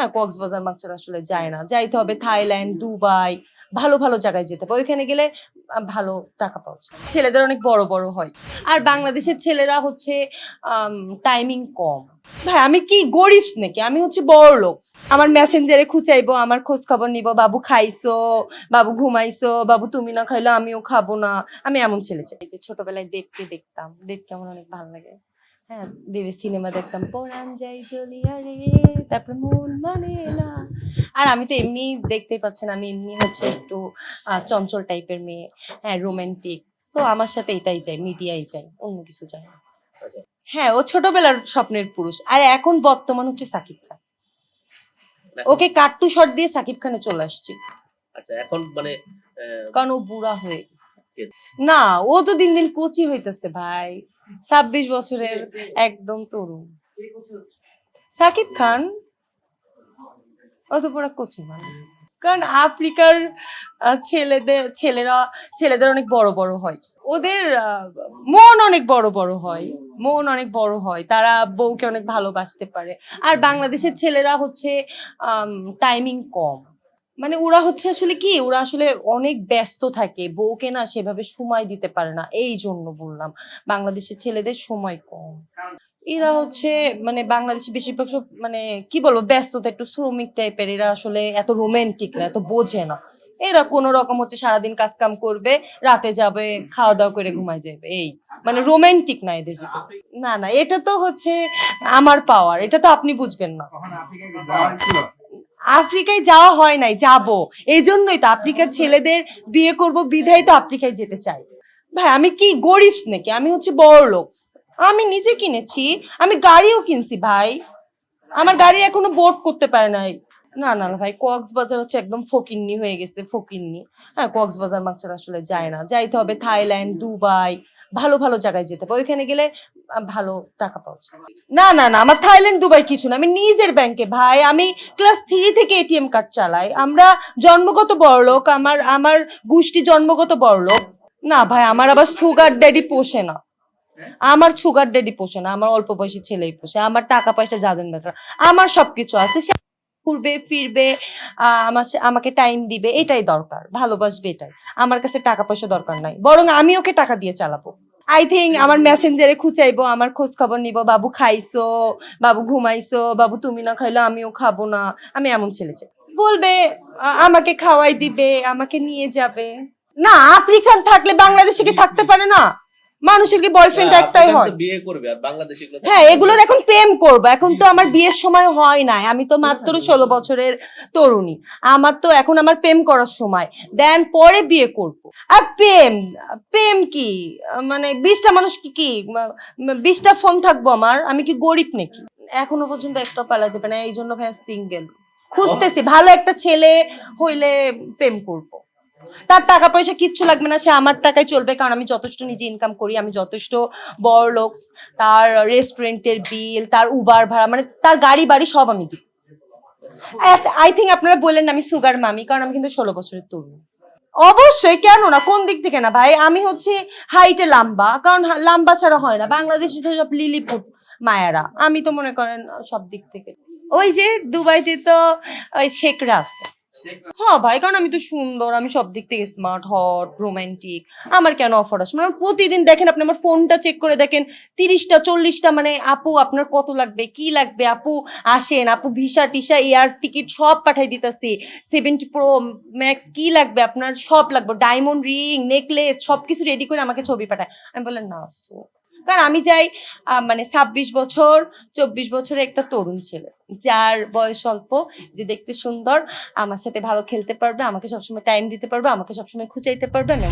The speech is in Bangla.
হ্যাঁ, কক্সবাজার মাকচার আসলে যায় না, যাইতে হবে থাইল্যান্ড, দুবাই, ভালো ভালো জায়গায় যেতে হবে। ওইখানে গেলে ভালো টাকা পাওয়া যায়। ছেলেদের অনেক বড় বড় হয়, আর বাংলাদেশের ছেলেরা হচ্ছে টাইমিং কম। ভাই আমি কি গরিব নাকি? আমি হচ্ছে বড় লোক। আমার মেসেঞ্জারে খুঁচাইবো, আমার খোঁজ খবর নিব, বাবু খাইছো, বাবু ঘুমাইছো, বাবু তুমি না খাইলে আমিও খাবো না। আমি এমন ছেলে চাই। যে ছোটবেলায় দেবকে দেখতাম, দেবকে আমার অনেক ভালো লাগে। হ্যাঁ, দেবের সিনেমা দেখতাম, পরাণ যাই জ্বলিয়া রে, তারপর মন মানে না। আর আমি তো এমনি দেখতেই পাচ্ছেন, আমি এমনি হচ্ছে একটু চঞ্চল টাইপের মেয়ে। হ্যাঁ, রোমান্টিক। তো আমার সাথে এটাই চাই, মিডিয়াই চাই, অন্য কিছু চাই না। হ্যাঁ, ও ছোটবেলার স্বপ্নের পুরুষ, আর এখন বর্তমান হচ্ছে সাকিব খান। ওকে কাট্টু শট দিয়ে সাকিব খানে চলে আসছি। আচ্ছা, এখন মানে কারণ ও বুড়া হয়ে গেছে। না, ও তো দিন দিন কোচি হইতেছে ভাই, 26 বছরের একদম তরুণ। সাকিব খান অত পুরো কোচি মানে, কারণ আফ্রিকার ছেলেদের অনেক বড় বড় হয়, ওদের মন অনেক বড় বড় হয়, মন অনেক বড় হয়, তারা বউকে অনেক ভালোবাসতে পারে। আর বাংলাদেশের ছেলেরা হচ্ছে টাইমিং কম। মানে ওরা হচ্ছে আসলে কি, ওরা আসলে অনেক ব্যস্ত থাকে, বউকে না সেভাবে সময় দিতে পারে না। এই জন্য বললাম বাংলাদেশের ছেলেদের সময় কম। এরা হচ্ছে মানে বাংলাদেশে বেশিরভাগ সব মানে কি বলবো, ব্যস্ততা, একটু শ্রমিক টাইপের। এরা আসলে এত রোমান্টিক না, এত বোঝে না। এরা কোন রকম হচ্ছে সারাদিন কাজ কাম করবে, রাতে যাবে, খাওয়া দাওয়া করে ঘুমায় যাবে, এই মানে রোমান্টিক না এদের ভিতরে। না না, এটা তো হচ্ছে আমার পাওয়ার, এটা তো আপনি বুঝবেন না। আফ্রিকায় যাওয়া হয় নাই, যাবো। এই জন্যই তো আফ্রিকার ছেলেদের বিয়ে করব, বিধায় তো আফ্রিকায় যেতে চাই। ভাই আমি কি গরিব নাকি? আমি হচ্ছে বড় লোক। আমি নিজে কিনেছি, আমি গাড়িও কিনছি ভাই। আমার গাড়ি এখনো বোর্ড করতে পারে নাই। না না ভাই, কক্সবাজার হচ্ছে একদম ফকিন্নি হয়ে গেছে, ফকিন্নি। হ্যাঁ, কক্সবাজার মাকচার আসলে যায় না, যাইতে হবে থাইল্যান্ড, দুবাই, ভালো ভালো জায়গায় যেতে হবে। ওইখানে গেলে ভালো টাকা পাওয়া যায়। না না না, আমার থাইল্যান্ড দুবাই কিছু না, আমি নিজের ব্যাংকে ভাই। আমি ক্লাস 3 থেকে এটিএম কার্ড চালাই। আমরা জন্মগত বড়লোক, আমার আমার গোষ্ঠী জন্মগত বড়লোক। না ভাই, আমার আবার সুগার ড্যাডি পোষে না। আমার সুগার ড্যাডি পোষে না, আমার অল্প বয়সী ছেলেই পোষে। আমার টাকা পয়সা যাবেন ব্যাপার, আমার সবকিছু আছে। সে ঘুরবে ফিরবে, আমাকে টাইম দিবে, এটাই দরকার, ভালোবাসবে, এটাই। আমার কাছে টাকা পয়সা দরকার নাই, বরং আমি ওকে টাকা দিয়ে চালাবো। আই থিঙ্ক আমার মেসেঞ্জারে খুঁচাইবো, আমার খোঁজ খবর নিব, বাবু খাইছো, বাবু ঘুমাইছো, বাবু তুমি না খাইলে আমিও খাবো না। আমি এমন ছেলে চাই। বলবে আমাকে খাওয়াই দিবে, আমাকে নিয়ে যাবে। না, আফ্রিকান থাকলে বাংলাদেশে কি থাকতে পারে না? মানুষের কি বয়ফ্রেন্ড একটাই হয়? বিয়ে করবে আর বাংলাদেশে হ্যাঁ, এগুলোর এখন প্রেম করবো। এখন তো আমার বিয়ের সময় হয় নাই, আমি তো মাত্র 16 বছরের তরুণী। আমার তো এখন আমার প্রেম করার সময়, দেন পরে বিয়ে করব। আর প্রেম প্রেম কি মানে 20টা মানুষ কি 20টা ফোন থাকবো আমার? আমি কি গরিব নাকি? এখনো পর্যন্ত একটা পালাতে পারে না, এই জন্য ভাই সিঙ্গেল খুঁজতেছি। ভালো একটা ছেলে হইলে প্রেম করব। তার টাকা পয়সা কিচ্ছু লাগবে না, সে আমার টাকায় চলবে, কারণ আমি যথেষ্ট নিজে ইনকাম করি, আমি যথেষ্ট বড় লোক। তার রেস্টুরেন্টের বিল, তার উবার ভাড়া, মানে তার গাড়ি বাড়ি সব আমি দিই। আই থিঙ্ক আপনারা বললেন আমি সুগার মামি, কারণ আমি কিন্তু 16 বছরের তরুণ। অবশ্যই, কেন না? কোন দিক থেকে না ভাই? আমি হচ্ছে হাইটে লাম্বা, কারণ লাম্বা ছাড়া হয় না। বাংলাদেশে তো সব লিলিপুট মায়ারা, আমি তো মনে করেন সব দিক থেকে। ওই যে দুবাইতে তো ওই শেখরা আছে। হ্যাঁ ভাই, কারণ আমি তো সুন্দর, আমি সব দিক থেকে স্মার্ট, হট, রোমান্টিক। আমার কেন অফার আসবে? মানে প্রতিদিন দেখেন, আপনি আমার ফোনটা চেক করে দেখেন, 30টা 40টা মানে আপু আপনার কত লাগবে, কি লাগবে, আপু আসেন, আপু ভিসা টিসা এয়ার টিকিট সব পাঠাই দিতেছি, 70 প্রো ম্যাক্স কি লাগবে আপনার, সব লাগবে, ডায়মন্ড রিং, নেকলেস, সবকিছু রেডি করে আমাকে ছবি পাঠায়। আমি বললাম না, কারণ আমি চাই মানে 26 বছর 24 বছরের একটা তরুণ ছেলে, যার বয়স অল্প, যে দেখতে সুন্দর, আমার সাথে ভালো খেলতে পারবে, আমাকে সবসময় টাইম দিতে পারবে, আমাকে সবসময় খুঁচাইতে পারবে। আমি